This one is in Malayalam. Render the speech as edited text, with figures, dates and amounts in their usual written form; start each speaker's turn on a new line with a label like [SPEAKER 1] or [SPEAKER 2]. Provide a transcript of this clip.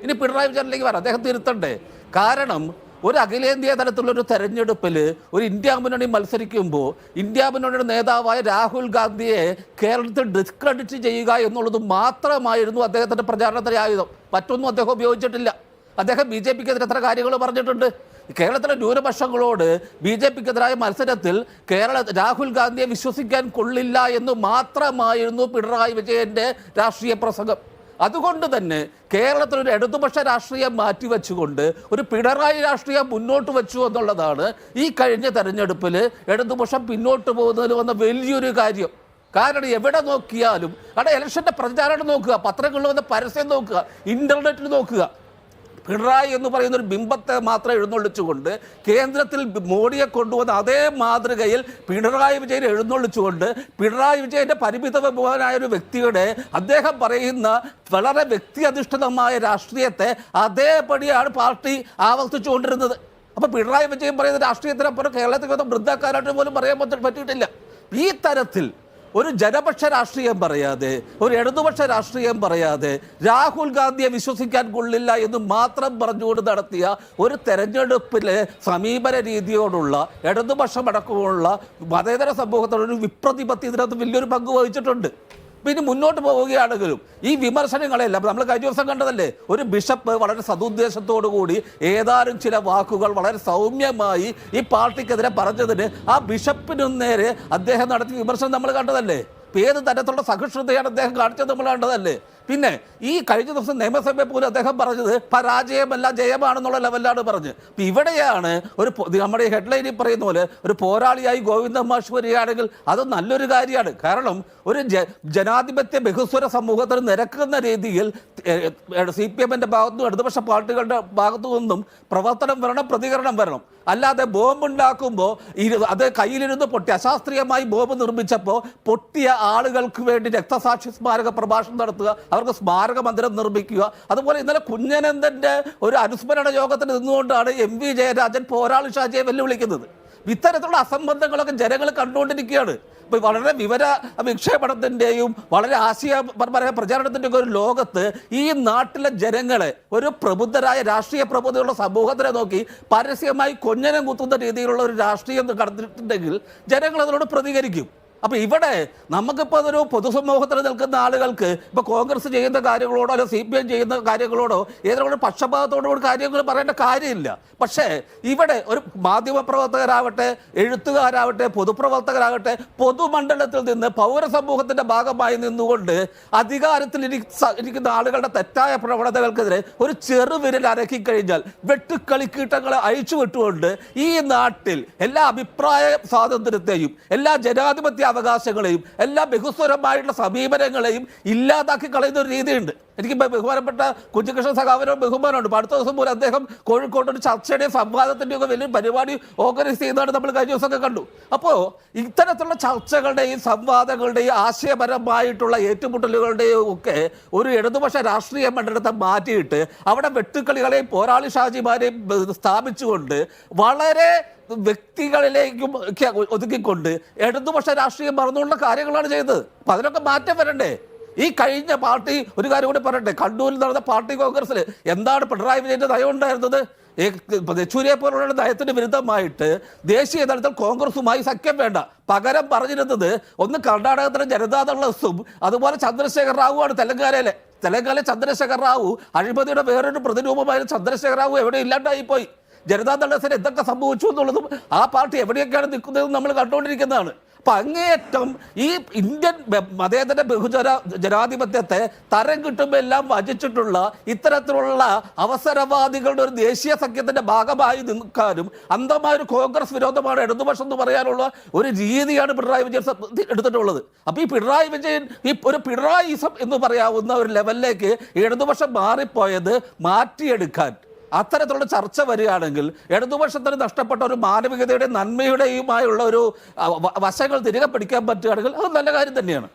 [SPEAKER 1] ഇനി പിണറായി വിജയനിലേക്ക് വരാം, അദ്ദേഹം തിരുത്തണ്ടേ? കാരണം ഒരു അഖിലേന്ത്യാ തലത്തിലുള്ളൊരു തെരഞ്ഞെടുപ്പിൽ ഒരു ഇന്ത്യ മുന്നണി മത്സരിക്കുമ്പോൾ ഇന്ത്യ മുന്നണിയുടെ നേതാവായ രാഹുൽ ഗാന്ധിയെ കേരളത്തിൽ ഡിസ്ക്രെഡിറ്റ് ചെയ്യുക എന്നുള്ളത് മാത്രമായിരുന്നു അദ്ദേഹത്തിൻ്റെ പ്രചാരണത്തിൻ്റെ ആയുധം. മറ്റൊന്നും അദ്ദേഹം ഉപയോഗിച്ചിട്ടില്ല. അദ്ദേഹം ബി ജെ പിക്കെതിരെ എത്ര കാര്യങ്ങൾ പറഞ്ഞിട്ടുണ്ട്. കേരളത്തിലെ ന്യൂനപക്ഷങ്ങളോട് ബി ജെ പിക്കെതിരായ മത്സരത്തിൽ രാഹുൽ ഗാന്ധിയെ വിശ്വസിക്കാൻ കൊള്ളില്ല എന്ന് മാത്രമായിരുന്നു പിണറായി വിജയൻ്റെ രാഷ്ട്രീയ പ്രസംഗം. അതുകൊണ്ട് തന്നെ കേരളത്തിലൊരു ഇടതുപക്ഷ രാഷ്ട്രീയം മാറ്റിവെച്ചുകൊണ്ട് ഒരു പിണറായി രാഷ്ട്രീയം മുന്നോട്ട് വെച്ചു എന്നുള്ളതാണ് ഈ കഴിഞ്ഞ തെരഞ്ഞെടുപ്പിൽ ഇടതുപക്ഷം പിന്നോട്ട് പോകുന്നതിൽ വന്ന വലിയൊരു കാര്യം. കാരണം എവിടെ നോക്കിയാലും അവിടെ ഇലക്ഷൻ്റെ പ്രചാരണം നോക്കുക, പത്രങ്ങളിൽ വന്ന പരസ്യം നോക്കുക, ഇൻ്റർനെറ്റിൽ നോക്കുക, പിണറായി എന്ന് പറയുന്ന ഒരു ബിംബത്തെ മാത്രം എഴുന്നള്ളിച്ചുകൊണ്ട് കേന്ദ്രത്തിൽ മോഡിയെ കൊണ്ടുവന്ന അതേ മാതൃകയിൽ പിണറായി വിജയൻ എഴുന്നള്ളിച്ചുകൊണ്ട് പിണറായി വിജയൻ്റെ പരിമിതമായ ഒരു വ്യക്തിയുടെ അദ്ദേഹം പറയുന്ന വളരെ വ്യക്തിയധിഷ്ഠിതമായ രാഷ്ട്രീയത്തെ അതേപടിയാണ് പാർട്ടി ആവർത്തിച്ചുകൊണ്ടിരുന്നത്. അപ്പോൾ പിണറായി വിജയൻ പറയുന്ന രാഷ്ട്രീയത്തിനപ്പുറം കേരളത്തിൽ വന്ന വൃദ്ധക്കാരായിട്ട് പോലും പറയാൻ പറ്റിയിട്ടില്ല. ഈ തരത്തിൽ ഒരു ജനപക്ഷ രാഷ്ട്രീയം പറയാതെ, ഒരു ഇടതുപക്ഷ രാഷ്ട്രീയം പറയാതെ, രാഹുൽ ഗാന്ധിയെ വിശ്വസിക്കാൻ കൊള്ളില്ല എന്ന് മാത്രം പറഞ്ഞുകൊണ്ട് നടത്തിയ ഒരു തെരഞ്ഞെടുപ്പിലെ സമീപന രീതിയോടുള്ള ഇടതുപക്ഷമടക്കമുള്ള മതേതര സമൂഹത്തോടൊരു വിപ്രതിപത്തി ഇതിനകത്ത് വലിയൊരു പങ്ക് വഹിച്ചിട്ടുണ്ട്. പിന്നെ മുന്നോട്ട് പോവുകയാണെങ്കിലും ഈ വിമർശനങ്ങളെല്ലാം നമ്മൾ കഴിഞ്ഞ ദിവസം കണ്ടതല്ലേ, ഒരു ബിഷപ്പ് വളരെ സതുദ്ദേശത്തോടു കൂടി ഏതാനും ചില വാക്കുകൾ വളരെ സൗമ്യമായി ഈ പാർട്ടിക്കെതിരെ പറഞ്ഞതിന് ആ ബിഷപ്പിനു നേരെ അദ്ദേഹം നടത്തിയ വിമർശനം നമ്മൾ കണ്ടതല്ലേ. ഏത് തരത്തിലുള്ള സഹിഷ്ണുതയാണ് അദ്ദേഹം കാണിച്ചത് നമ്മൾ കണ്ടതല്ലേ. പിന്നെ ഈ കഴിഞ്ഞ ദിവസം നിയമസഭയിൽ പോലും അദ്ദേഹം പറഞ്ഞത് പരാജയമല്ല ജയമാണെന്നുള്ള ലെവലിലാണ് പറഞ്ഞത്. അപ്പം ഇവിടെയാണ് ഒരു നമ്മുടെ ഹെഡ്ലൈനിൽ പറയുന്ന പോലെ ഒരു പോരാളിയായി ഗോവിന്ദ മാഷ് വരികയാണെങ്കിൽ അത് നല്ലൊരു കാര്യമാണ്. കാരണം ഒരു ജനാധിപത്യ ബഹുസ്വര സമൂഹത്തിന് നിരക്കുന്ന രീതിയിൽ CPM-ന്റെ ഭാഗത്തുനിന്നും ഇടതുപക്ഷ പാർട്ടികളുടെ ഭാഗത്തു നിന്നും പ്രവർത്തനം വരണം, പ്രതികരണം വരണം. അല്ലാതെ ബോംബുണ്ടാക്കുമ്പോൾ അത് കയ്യിലിരുന്ന് പൊട്ടി അശാസ്ത്രീയമായി ബോംബ് നിർമ്മിച്ചപ്പോൾ പൊട്ടിയ ആളുകൾക്ക് വേണ്ടി രക്തസാക്ഷി സ്മാരക പ്രഭാഷണം നടത്തുക, അവർക്ക് സ്മാരക മന്ദിരം നിർമ്മിക്കുക. അതുപോലെ ഇന്നലെ കുഞ്ഞനന്ദൻ്റെ ഒരു അനുസ്മരണ യോഗത്തിന് നിന്നുകൊണ്ടാണ് MV ജയരാജൻ പോരാളി ഷാജിയെ വെല്ലുവിളിക്കുന്നത്. ഇത്തരത്തിലുള്ള അസംബന്ധങ്ങളൊക്കെ ജനങ്ങൾ കണ്ടുകൊണ്ടിരിക്കുകയാണ്. ഇപ്പോൾ വളരെ വിവര വിക്ഷേപണത്തിൻ്റെയും വളരെ ആശയപരമായ പ്രചാരണത്തിൻ്റെയൊക്കെ ഒരു ലോകത്ത് ഈ നാട്ടിലെ ജനങ്ങളെ ഒരു പ്രബുദ്ധരായ രാഷ്ട്രീയ പ്രബുദ്ധയുള്ള സമൂഹത്തിനെ നോക്കി പരസ്യമായി കൊഞ്ഞനം കുത്തുന്ന രീതിയിലുള്ള ഒരു രാഷ്ട്രീയം കടന്നിട്ടുണ്ടെങ്കിൽ ജനങ്ങൾ അതിനോട് പ്രതികരിക്കും. അപ്പോൾ ഇവിടെ നമുക്കിപ്പോൾ അതൊരു പൊതുസമൂഹത്തിൽ നിൽക്കുന്ന ആളുകൾക്ക് ഇപ്പോൾ കോൺഗ്രസ് ചെയ്യുന്ന കാര്യങ്ങളോടോ അല്ലെങ്കിൽ CPM ചെയ്യുന്ന കാര്യങ്ങളോടോ ഏതെങ്കിലും പക്ഷപാതത്തോടുകൂടി കാര്യങ്ങൾ പറയേണ്ട കാര്യമില്ല. പക്ഷേ ഇവിടെ ഒരു മാധ്യമപ്രവർത്തകരാവട്ടെ, എഴുത്തുകാരാവട്ടെ, പൊതുപ്രവർത്തകരാകട്ടെ, പൊതുമണ്ഡലത്തിൽ നിന്ന് പൗരസമൂഹത്തിൻ്റെ ഭാഗമായി നിന്നുകൊണ്ട് അധികാരത്തിൽ ഇരിക്കുന്ന ആളുകളുടെ തെറ്റായ പ്രവണതകൾക്കെതിരെ ഒരു ചെറുവിരൽ അരക്കിക്കഴിഞ്ഞാൽ വെട്ടുക്കളിക്കീട്ടങ്ങളെ അയച്ചു വിട്ടുകൊണ്ട് ഈ നാട്ടിൽ എല്ലാ അഭിപ്രായ സ്വാതന്ത്ര്യത്തെയും എല്ലാ ജനാധിപത്യ അവകാശങ്ങളെയും എല്ലാ ബഹുസ്വരമായിട്ടുള്ള സമീപനങ്ങളെയും ഇല്ലാതാക്കി കളയുന്ന ഒരു രീതിയുണ്ട്. എനിക്ക് ബഹുമാനപ്പെട്ട കുഞ്ഞികൃഷ്ണൻ സഖാവിനോ ബഹുമാനമുണ്ട്. അടുത്ത ദിവസം പോലും അദ്ദേഹം കോഴിക്കോട് ഒരു ചർച്ചയുടെയും സംവാദത്തിൻ്റെയും ഒക്കെ വലിയൊരു പരിപാടി ഓർഗനൈസ് ചെയ്യുന്നതാണ് നമ്മൾ കഴിഞ്ഞ ദിവസമൊക്കെ കണ്ടു. അപ്പോൾ ഇത്തരത്തിലുള്ള ചർച്ചകളുടെയും സംവാദങ്ങളുടെയും ആശയപരമായിട്ടുള്ള ഏറ്റുമുട്ടലുകളുടെയും ഒക്കെ ഒരു ഇടതുപക്ഷ രാഷ്ട്രീയ മണ്ഡലത്തെ മാറ്റിയിട്ട് അവിടെ വെട്ടുക്കളികളെയും പോരാളി ഷാജിമാരെയും സ്ഥാപിച്ചുകൊണ്ട് വളരെ വ്യക്തികളിലേക്കും ഒക്കെ ഒതുക്കിക്കൊണ്ട് ഇടതുപക്ഷ രാഷ്ട്രീയം മറന്നുള്ള കാര്യങ്ങളാണ് ചെയ്തത്. അപ്പം അതിനൊക്കെ മാറ്റം വരണ്ടേ? ഈ കഴിഞ്ഞ പാർട്ടി ഒരു കാര്യം കൂടി പറയട്ടെ, കണ്ണൂരിൽ നടന്ന പാർട്ടി കോൺഗ്രസ്സിൽ എന്താണ് പിണറായി വിജയൻ്റെ നയം ഉണ്ടായിരുന്നത്? യെച്ചൂരിയെ പോലുള്ള നയത്തിന് വിരുദ്ധമായിട്ട് ദേശീയ തലത്തിൽ കോൺഗ്രസുമായി സഖ്യം വേണ്ട, പകരം പറഞ്ഞിരുന്നത് ഒന്ന് കർണാടകത്തിലെ ജനതാദൾ എസും അതുപോലെ ചന്ദ്രശേഖർ റാവുവാണ് തെലങ്കാനയിലെ ചന്ദ്രശേഖർ റാവു അഴിമതിയുടെ വേറൊരു പ്രതിരൂപമായ ചന്ദ്രശേഖർ റാവു എവിടെ ഇല്ലാണ്ടായിപ്പോയി. ജനതാദൾ എസിന് എന്തൊക്കെ സംഭവിച്ചു എന്നുള്ളതും ആ പാർട്ടി എവിടെയൊക്കെയാണ് നിൽക്കുന്നതെന്ന് നമ്മൾ കണ്ടുകൊണ്ടിരിക്കുന്നതാണ്. അപ്പം അങ്ങേയറ്റം ഈ ഇന്ത്യൻ മതേതര ജനാധിപത്യത്തെ തരം കിട്ടുമ്പോൾ എല്ലാം വചിച്ചിട്ടുള്ള ഇത്തരത്തിലുള്ള അവസരവാദികളുടെ ഒരു ദേശീയ സഖ്യത്തിൻ്റെ ഭാഗമായി നിൽക്കാനും അന്ധമായൊരു കോൺഗ്രസ് വിരോധമാണ് ഇടതുപക്ഷം എന്ന് പറയാനുള്ള ഒരു രീതിയാണ് പിണറായി വിജയൻ എടുത്തിട്ടുള്ളത്. അപ്പോൾ ഈ പിണറായി വിജയൻ ഈ ഒരു പിണറായിസം എന്ന് പറയാവുന്ന ഒരു ലെവലിലേക്ക് ഇടതുപക്ഷം മാറിപ്പോയത് മാറ്റിയെടുക്കാൻ അത്തരത്തിലുള്ള ചർച്ച വരികയാണെങ്കിൽ ഇടതുപക്ഷത്തിന് നഷ്ടപ്പെട്ട ഒരു മാനവികതയുടെയും നന്മയുടെയുമായുള്ള ഒരു വശങ്ങൾ തിരികെ പിടിക്കാൻ പറ്റുകയാണെങ്കിൽ അത് നല്ല കാര്യം തന്നെയാണ്.